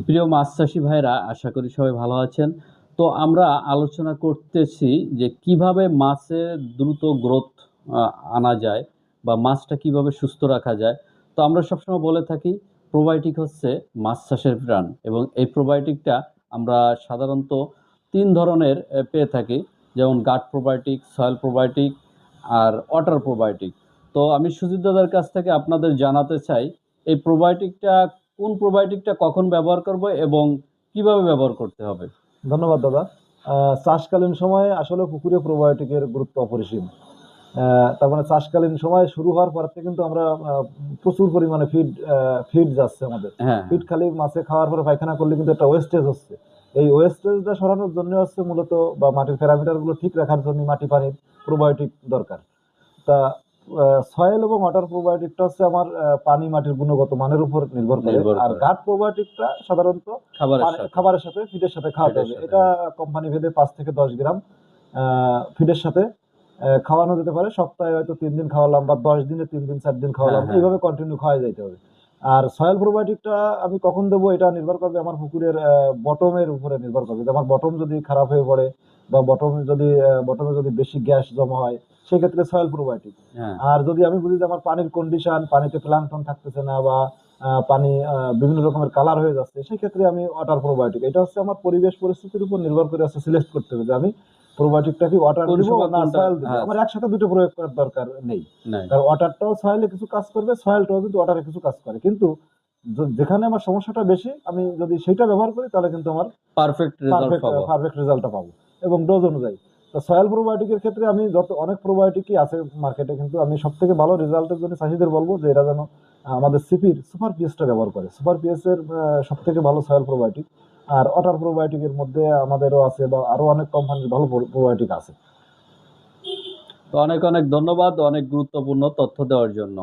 প্রিয় মাছ চাষি ভাইরা, আশা করি সবাই ভালো আছেন। তো আমরা আলোচনা করতেছি যে কিভাবে মাছের দ্রুত গ্রোথ আ আনা যায় বা মাছটা কিভাবে সুস্থ রাখা যায়। তো আমরা সবসময় বলে থাকি প্রোবায়োটিক হচ্ছে মাছ চাষের প্রাণ এবং এই প্রোবায়োটিকটা আমরা সাধারণত ৩ ধরনের পেয়ে থাকি। যেমন গাট প্রোবায়োটিক, সয়েল প্রোবায়োটিক আর ওয়াটার প্রোবায়োটিক। তো আমি সুজিত দাদার কাছ থেকে আপনাদের জানাতে চাই এই প্রোবায়োটিকটা কোন প্রোবায়োটিকটা কখন ব্যবহার করব এবং কিভাবে ব্যবহার করতে হবে? ধন্যবাদ দাদা। চাষকালীন সময়ে আসলে পুকুরে প্রোবায়োটিকের গুরুত্ব অপরিসীম। তার মানে চাষকালীন সময় শুরু হওয়ার পর থেকে কিন্তু আমরা প্রচুর পরিমাণে ফিড যাচ্ছে আমাদের। হ্যাঁ, ফিড খালি মাছে খাওয়ার পরে পায়খানা করলে কিন্তু একটা ওয়েস্টেজ হচ্ছে। এই ওয়েস্টেজটা সরানোর জন্য হচ্ছে মূলত বা মাটির প্যারামিটারগুলো ঠিক রাখার জন্য মাটি পানির প্রোবায়োটিক দরকার। তা সয়েল এবং ওয়াটার প্রোবায়োটিকটা হচ্ছে আমার পানি মাটির গুণগত মানের উপর নির্ভর করে। আর গাট প্রোবায়োটিকটা সাধারণত খাবারের সাথে ফিডের সাথে খাওয়াতে হবে। এটা কোম্পানি ভেদে 5 থেকে 10 গ্রাম ফিডের সাথে খাওয়ানো যেতে পারে। সপ্তাহে হয়তো 3 দিন খাওয়ালাম বা 10 দিনে 3 দিন 4 দিন খাওয়ালাম, এইভাবে কন্টিনিউ খাওয়াই যাইতে হবে। আর সয়েল প্রোবায়োটিকটা আমি কখন দেবো এটা নির্ভর করবে আমার পুকুরের বটমের উপরে নির্ভর করবে। যে আমার বটম যদি খারাপ হয়ে পড়ে বা বটমে যদি বেশি গ্যাস জমা হয়, সেক্ষেত্রে সয়েল প্রোবায়োটিক। আর যদি আমি বুঝি যে আমার পানির কন্ডিশন, পানিতে প্লাঙ্কটন থাকতেছে না বা পানি বিভিন্ন রকমের কালার হয়ে যাচ্ছে, সেক্ষেত্রে আমি ওয়াটার প্রোবায়োটিক, এটা হচ্ছে আমার পরিবেশ পরিস্থিতির উপর নির্ভর করে সিলেক্ট করতে হবে যে আমি প্রোবায়োটিকটা কি ওয়াটার দিব না সয়েল দিব। আমার একসাথে দুটো প্রয়োগ করার দরকার নেই, কারণ ওয়াটারটাও সয়েলে কিছু কাজ করবে, সয়েলটাও কিন্তু ওয়াটারে কিছু কাজ করে। কিন্তু যেখানে আমার সমস্যাটা বেশি, আমি যদি সেটা ব্যবহার করি তাহলে কিন্তু আমার পারফেক্ট রেজাল্টটা পাবো এবং ডোজ অনুযায়ী। তো সয়েল প্রোবায়োটিকের ক্ষেত্রে আমি অনেক প্রোবায়োটিকই আছে মার্কেটে, কিন্তু আমি সব থেকে ভালো রেজাল্টের জন্য চাষিদের বলবো যে এরা যেন আমাদের সিপির সুপার পিএসটা ব্যবহার করে। সুপার পিএস এর সব থেকে ভালো সয়েল প্রোবায়োটিক। আর ওয়াটার প্রোবায়োটিকের মধ্যে আমাদেরও আছে বা আরো অনেক কোম্পানির ভালো প্রোবায়োটিক আছে। তো অনেক অনেক ধন্যবাদ অনেক গুরুত্বপূর্ণ তথ্য দেওয়ার জন্য।